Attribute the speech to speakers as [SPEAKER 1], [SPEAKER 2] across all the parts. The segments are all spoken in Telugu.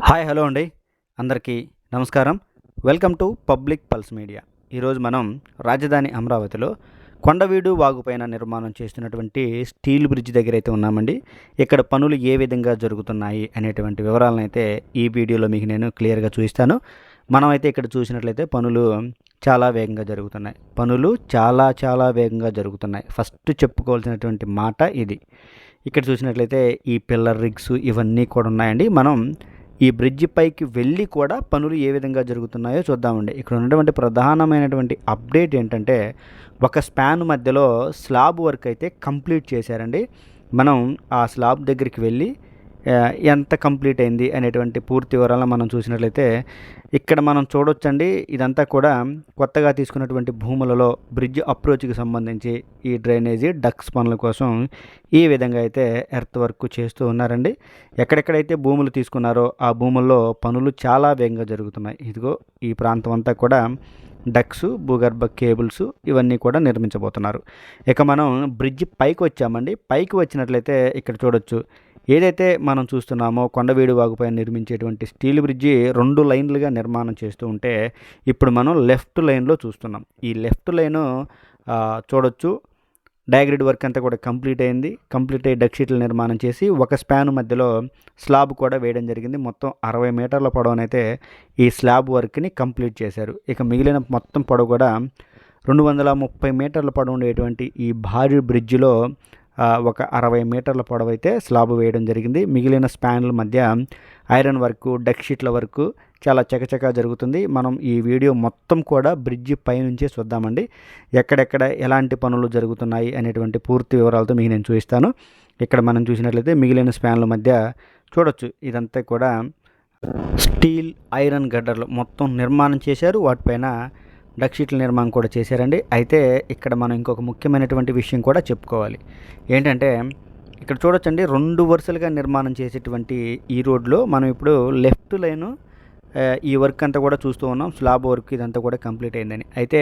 [SPEAKER 1] హాయ్ హలో అండి, అందరికీ నమస్కారం. Welcome to public pulse media. ఈరోజు మనం రాజధాని అమరావతిలో కొండవీడు వాగుపైన నిర్మాణం చేస్తున్నటువంటి స్టీల్ బ్రిడ్జ్ దగ్గర అయితే ఉన్నామండి. ఇక్కడ పనులు ఏ విధంగా జరుగుతున్నాయి అనేటువంటి వివరాలను అయితే ఈ వీడియోలో మీకు నేను క్లియర్గా చూపిస్తాను. మనమైతే ఇక్కడ చూసినట్లయితే పనులు చాలా వేగంగా జరుగుతున్నాయి. ఫస్ట్ చెప్పుకోవాల్సినటువంటి మాట ఇది. ఇక్కడ చూసినట్లయితే ఈ పిల్లర్ రిగ్స్ ఇవన్నీ కూడా ఉన్నాయండి. మనం ఈ బ్రిడ్జి పైకి వెళ్ళి కూడా పనులు ఏ విధంగా జరుగుతున్నాయో చూద్దామండి. ఇక్కడ ఉన్నటువంటి ప్రధానమైనటువంటి అప్డేట్ ఏంటంటే, ఒక స్పాన్ మధ్యలో స్లాబ్ వర్క్ అయితే కంప్లీట్ చేశారండి. మనం ఆ స్లాబ్ దగ్గరికి వెళ్ళి ఎంత కంప్లీట్ అయింది అనేటువంటి పూర్తి వివరాలను మనం చూసినట్లయితే ఇక్కడ మనం చూడొచ్చండి. ఇదంతా కూడా కొత్తగా తీసుకున్నటువంటి భూములలో బ్రిడ్జ్ అప్రోచ్కి సంబంధించి ఈ డ్రైనేజీ డక్స్ పనుల కోసం ఈ విధంగా అయితే ఎర్త్ వర్క్ చేస్తూ ఉన్నారండి. ఎక్కడెక్కడైతే భూములు తీసుకున్నారో ఆ భూముల్లో పనులు చాలా వేగంగా జరుగుతున్నాయి. ఇదిగో ఈ ప్రాంతం అంతా కూడా డక్స్, భూగర్భ కేబుల్స్ ఇవన్నీ కూడా నిర్మించబోతున్నారు. ఇక మనం బ్రిడ్జ్ పైకి వచ్చామండి. పైకి వచ్చినట్లయితే ఇక్కడ చూడొచ్చు, ఏదైతే మనం చూస్తున్నామో కొండవీడు వాగుపై నిర్మించేటువంటి స్టీల్ బ్రిడ్జి 2 లైన్లుగా నిర్మాణం చేస్తూ ఉంటే ఇప్పుడు మనం లెఫ్ట్ లైన్లో చూస్తున్నాం. ఈ లెఫ్ట్ లైను చూడొచ్చు, డయాగ్రిడ్ వర్క్ అంతా కూడా కంప్లీట్ అయ్యి డక్ షీట్ల నిర్మాణం చేసి ఒక స్పాన్ మధ్యలో స్లాబ్ కూడా వేయడం జరిగింది. మొత్తం 60 మీటర్ల పొడవునైతే ఈ స్లాబ్ వర్క్ని కంప్లీట్ చేశారు. ఇక మిగిలిన మొత్తం పొడవు కూడా 230 మీటర్ల పొడవు ఉండేటువంటి ఈ భారీ బ్రిడ్జిలో ఒక 60 మీటర్ల పొడవు అయితే స్లాబ్ వేయడం జరిగింది. మిగిలిన స్పాన్ల మధ్య ఐరన్ వర్క్, డక్ షీట్ల వర్క్ చాలా చకచకా జరుగుతుంది. మనం ఈ వీడియో మొత్తం కూడా బ్రిడ్జి పైనుంచే చూద్దామండి. ఎక్కడెక్కడ ఎలాంటి పనులు జరుగుతున్నాయి అనేటువంటి పూర్తి వివరాలతో మీకు నేను చూపిస్తాను. ఇక్కడ మనం చూసినట్లయితే మిగిలిన స్పాన్ల మధ్య చూడొచ్చు, ఇదంతా కూడా స్టీల్ ఐరన్ గడ్డర్లు మొత్తం నిర్మాణం చేశారు. వాటిపైన డక్ షీట్ల నిర్మాణం కూడా చేశారండి. అయితే ఇక్కడ మనం ఇంకొక ముఖ్యమైనటువంటి విషయం కూడా చెప్పుకోవాలి. ఏంటంటే ఇక్కడ చూడొచ్చండి, 2 వరుసలుగా నిర్మాణం చేసేటువంటి ఈ రోడ్లో మనం ఇప్పుడు లెఫ్ట్ లైను ఈ వర్క్ అంతా కూడా చూస్తూ ఉన్నాం. స్లాబ్ వర్క్ ఇదంతా కూడా కంప్లీట్ అయిందని. అయితే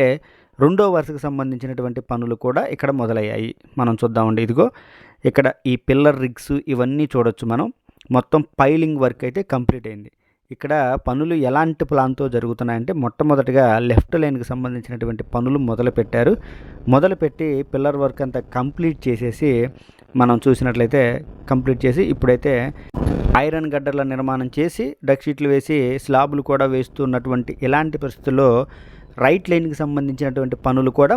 [SPEAKER 1] 2వ వరుసకు సంబంధించినటువంటి పనులు కూడా ఇక్కడ మొదలయ్యాయి. మనం చూద్దామండి. ఇదిగో ఇక్కడ ఈ పిల్లర్ రిగ్స్ ఇవన్నీ చూడొచ్చు. మనం మొత్తం పైలింగ్ వర్క్ అయితే కంప్లీట్ అయింది. ఇక్కడ పనులు ఎలాంటి ప్లాన్తో జరుగుతున్నాయంటే, మొట్టమొదటిగా లెఫ్ట్ లైన్కి సంబంధించినటువంటి పనులు మొదలుపెట్టి పిల్లర్ వర్క్ అంతా కంప్లీట్ చేసేసి మనం చూసినట్లయితే ఇప్పుడైతే ఐరన్ గడ్డర్ల నిర్మాణం చేసి డక్ షీట్లు వేసి స్లాబులు కూడా వేస్తున్నటువంటి ఇలాంటి పరిస్థితుల్లో రైట్ లైన్కి సంబంధించినటువంటి పనులు కూడా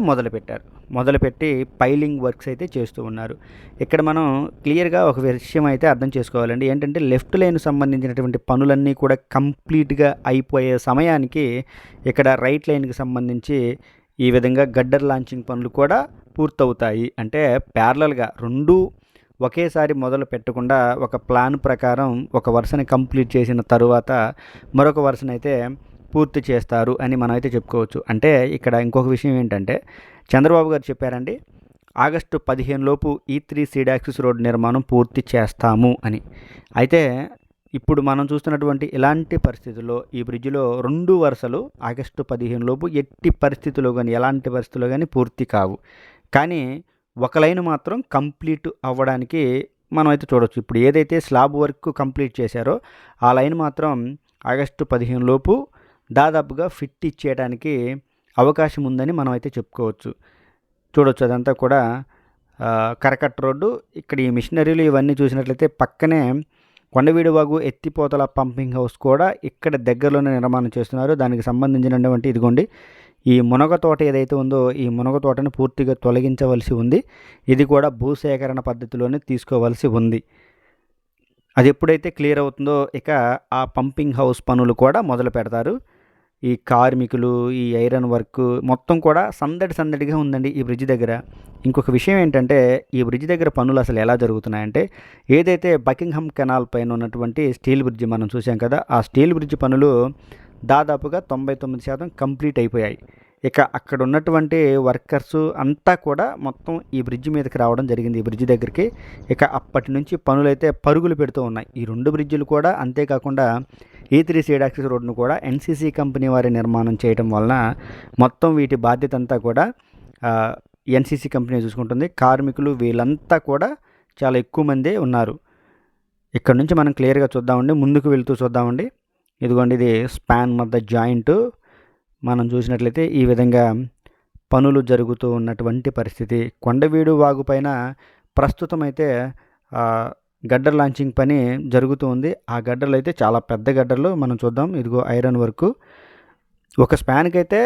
[SPEAKER 1] మొదలుపెట్టి పైలింగ్ వర్క్స్ అయితే చేస్తూ ఉన్నారు. ఇక్కడ మనం క్లియర్గా ఒక విషయం అయితే అర్థం చేసుకోవాలండి. ఏంటంటే లెఫ్ట్ లైన్కి సంబంధించినటువంటి పనులన్నీ కూడా కంప్లీట్గా అయిపోయే సమయానికి ఇక్కడ రైట్ లైన్కి సంబంధించి ఈ విధంగా గడ్డర్ లాంచింగ్ పనులు కూడా పూర్తవుతాయి. అంటే ప్యారలల్గా 2 ఒకేసారి మొదలు పెట్టకుండా ఒక ప్లాన్ ప్రకారం ఒక వరుసని కంప్లీట్ చేసిన తరువాత మరొక వరుసనైతే పూర్తి చేస్తారు అని మనం అయితే చెప్పుకోవచ్చు. అంటే ఇక్కడ ఇంకొక విషయం ఏంటంటే, చంద్రబాబు గారు చెప్పారండి, ఆగస్టు 15 లోపు E3 సీడ్ యాక్సిస్ రోడ్ నిర్మాణం పూర్తి చేస్తాము అని. అయితే ఇప్పుడు మనం చూస్తున్నటువంటి ఇలాంటి పరిస్థితుల్లో ఈ బ్రిడ్జిలో 2 వరుసలు ఆగస్టు 15 లోపు ఎట్టి పరిస్థితుల్లో కానీ ఎలాంటి పరిస్థితుల్లో కానీ పూర్తి కావు. కానీ ఒక లైన్ మాత్రం కంప్లీట్ అవ్వడానికి మనం అయితే చూడవచ్చు. ఇప్పుడు ఏదైతే స్లాబ్ వర్క్ కంప్లీట్ చేశారో ఆ లైన్ మాత్రం ఆగస్టు 15 లోపు దాదాపుగా ఫిట్ ఇచ్చేయడానికి అవకాశం ఉందని మనం అయితే చెప్పుకోవచ్చు. చూడొచ్చు, అదంతా కూడా కరకట్ట రోడ్డు. ఇక్కడ ఈ మిషనరీలు ఇవన్నీ చూసినట్లయితే పక్కనే కొండవీడు వాగు ఎత్తిపోతల పంపింగ్ హౌస్ కూడా ఇక్కడ దగ్గరలోనే నిర్మాణం చేస్తున్నారు. దానికి సంబంధించినటువంటి ఇదిగోండి ఈ మునగ తోట ఏదైతే ఉందో ఈ మునగ తోటను పూర్తిగా తొలగించవలసి ఉంది. ఇది కూడా భూసేకరణ పద్ధతిలోనే తీసుకోవాల్సి ఉంది. అది ఎప్పుడైతే క్లియర్ అవుతుందో ఇక ఆ పంపింగ్ హౌస్ పనులు కూడా మొదలు పెడతారు. ఈ కార్మికులు, ఈ ఐరన్ వర్క్ మొత్తం కూడా సందడిగా ఉందండి ఈ బ్రిడ్జ్ దగ్గర. ఇంకొక విషయం ఏంటంటే, ఈ బ్రిడ్జ్ దగ్గర పనులు అసలు ఎలా జరుగుతున్నాయంటే, ఏదైతే బకింగ్హామ్ కెనాల్ పైన ఉన్నటువంటి స్టీల్ బ్రిడ్జ్ మనం చూసాం కదా, ఆ స్టీల్ బ్రిడ్జ్ పనులు దాదాపుగా 99% కంప్లీట్ అయిపోయాయి. ఇక అక్కడ ఉన్నటువంటి వర్కర్స్ అంతా కూడా మొత్తం ఈ బ్రిడ్జ్ మీదకి రావడం జరిగింది, ఈ బ్రిడ్జ్ దగ్గరికి. ఇక అప్పటి నుంచి పనులైతే పరుగులు పెడుతూ ఉన్నాయి. ఈ 2 బ్రిడ్జిలు కూడా. అంతేకాకుండా E3 సీడ్ యాక్సిస్ రోడ్ను కూడా NCC కంపెనీ వారి నిర్మాణం చేయడం వలన మొత్తం వీటి బాధ్యత అంతా కూడా NCC కంపెనీ చూసుకుంటుంది. కార్మికులు వీళ్ళంతా కూడా చాలా ఎక్కువ మందే ఉన్నారు. ఇక్కడ నుంచి మనం క్లియర్గా చూద్దామండి, ముందుకు వెళ్తూ చూద్దామండి. ఇదిగోండి ఇది స్పాన్ మధ్య జాయింట్. మనం చూసినట్లయితే ఈ విధంగా పనులు జరుగుతూ ఉన్నటువంటి పరిస్థితి. కొండవీడు వాగు పైన ప్రస్తుతం అయితే గడ్డర్ లాంచింగ్ పని జరుగుతూ ఉంది. ఆ గడ్డర్లు అయితే చాలా పెద్ద గడ్డర్లు. మనం చూద్దాం. ఇదిగో ఐరన్ వర్క్. ఒక స్పాన్కి అయితే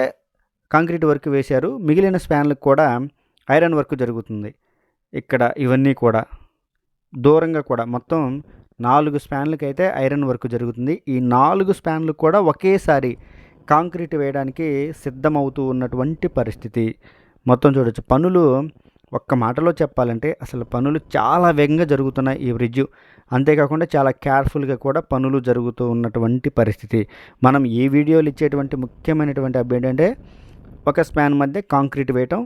[SPEAKER 1] కాంక్రీట్ వర్క్ వేశారు, మిగిలిన స్పాన్లకు కూడా ఐరన్ వర్క్ జరుగుతుంది. ఇక్కడ ఇవన్నీ కూడా దూరంగా కూడా మొత్తం 4 స్పాన్లకు అయితే ఐరన్ వర్క్ జరుగుతుంది. ఈ 4 స్పాన్లు కూడా ఒకేసారి కాంక్రీట్ వేయడానికి సిద్ధమవుతూ ఉన్నటువంటి పరిస్థితి. మొత్తం చూడొచ్చు. పనులు ఒక్క మాటలో చెప్పాలంటే అసలు పనులు చాలా వేగంగా జరుగుతున్నాయి ఈ బ్రిడ్జ్. అంతేకాకుండా చాలా కేర్ఫుల్గా కూడా పనులు జరుగుతూ ఉన్నటువంటి పరిస్థితి. మనం ఈ వీడియోలు ఇచ్చేటువంటి ముఖ్యమైనటువంటి అప్డేట్ అంటే ఒక స్పాన్ మధ్య కాంక్రీట్ వేయటం.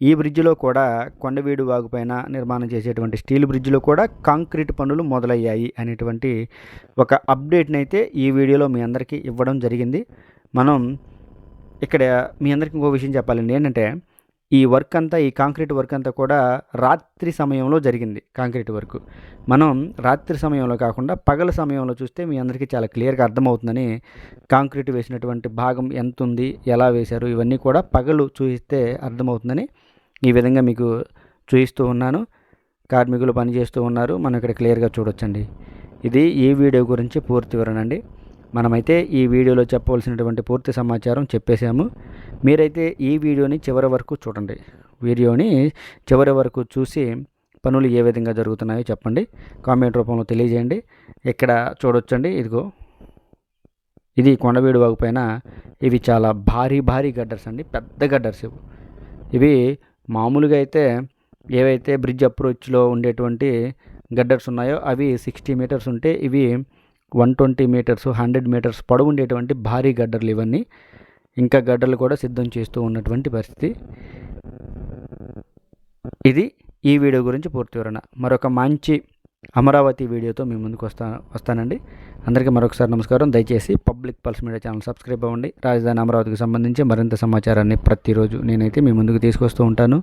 [SPEAKER 1] ఈ బ్రిడ్జిలో కూడా కొండవీడు వాగు పైన నిర్మాణం చేసేటువంటి స్టీల్ బ్రిడ్జిలో కూడా కాంక్రీట్ పనులు మొదలయ్యాయి అనేటువంటి ఒక అప్డేట్ని అయితే ఈ వీడియోలో మీ అందరికీ ఇవ్వడం జరిగింది. మనం ఇక్కడ మీ అందరికీ ఇంకో విషయం చెప్పాలండి. ఏంటంటే ఈ వర్క్ అంతా, ఈ కాంక్రీట్ వర్క్ అంతా కూడా రాత్రి సమయంలో జరిగింది. కాంక్రీట్ వర్క్ మనం రాత్రి సమయంలో కాకుండా పగల సమయంలో చూస్తే మీ అందరికీ చాలా క్లియర్గా అర్థమవుతుందని, కాంక్రీట్ వేసినటువంటి భాగం ఎంత ఉంది, ఎలా వేశారు, ఇవన్నీ కూడా పగలు చూస్తే అర్థమవుతుందని ఈ విధంగా మీకు చూపిస్తూ ఉన్నాను. కార్మికులు పనిచేస్తూ ఉన్నారు. మనం ఇక్కడ క్లియర్గా చూడొచ్చండి. ఇది ఈ వీడియో గురించి పూర్తి వివరణ అండి. మనమైతే ఈ వీడియోలో చెప్పవలసినటువంటి పూర్తి సమాచారం చెప్పేశాము. మీరైతే ఈ వీడియోని చివరి వరకు చూడండి. వీడియోని చివరి వరకు చూసి పనులు ఏ విధంగా జరుగుతున్నాయో చెప్పండి, కామెంట్ రూపంలో తెలియజేయండి. ఇక్కడ చూడొచ్చండి. ఇదిగో ఇది కొండవీడు వాగు పైన ఇవి చాలా భారీ గడ్డర్స్ అండి. పెద్ద గడ్డర్స్ ఇవి. మామూలుగా అయితే ఏవైతే బ్రిడ్జ్ అప్రోచ్లో ఉండేటువంటి గడ్డర్స్ ఉన్నాయో అవి 60 మీటర్స్ ఉంటే, ఇవి 120 మీటర్స్ 100 మీటర్స్ పొడవు ఉండేటువంటి భారీ గడ్డర్లు ఇవన్నీ. ఇంకా గడ్డర్లు కూడా సిద్ధం చేస్తూ ఉన్నటువంటి పరిస్థితి. ఇది ఈ వీడియో గురించి పూర్తి వివరణ. మరొక మంచి అమరావతి వీడియోతో మీ ముందుకు వస్తానండి. అందరికీ మరొకసారి నమస్కారం. దయచేసి public pulse media channel subscribe అవ్వండి. రాజధాని అమరావతికి సంబంధించి మరింత సమాచారాన్ని ప్రతిరోజు నేనైతే మీ ముందుకు తీసుకొస్తూ ఉంటాను.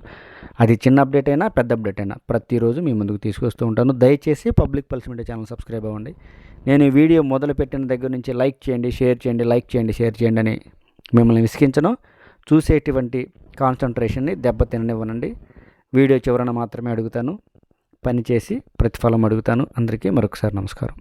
[SPEAKER 1] అది చిన్న అప్డేట్ అయినా పెద్ద అప్డేట్ అయినా ప్రతిరోజు మీ ముందుకు తీసుకొస్తూ ఉంటాను. దయచేసి public pulse media channel subscribe అవ్వండి. నేను ఈ వీడియో మొదలుపెట్టిన దగ్గర నుంచి లైక్ చేయండి, షేర్ చేయండి, లైక్ చేయండి, షేర్ చేయండి అని మిమ్మల్ని విసిగించను. చూసేటువంటి కాన్సన్ట్రేషన్ని దెబ్బతిననివ్వనండి. వీడియో చివరన మాత్రమే అడుగుతాను. పనిచేసి ప్రతిఫలం అడుగుతాను. అందరికీ మరొకసారి నమస్కారం.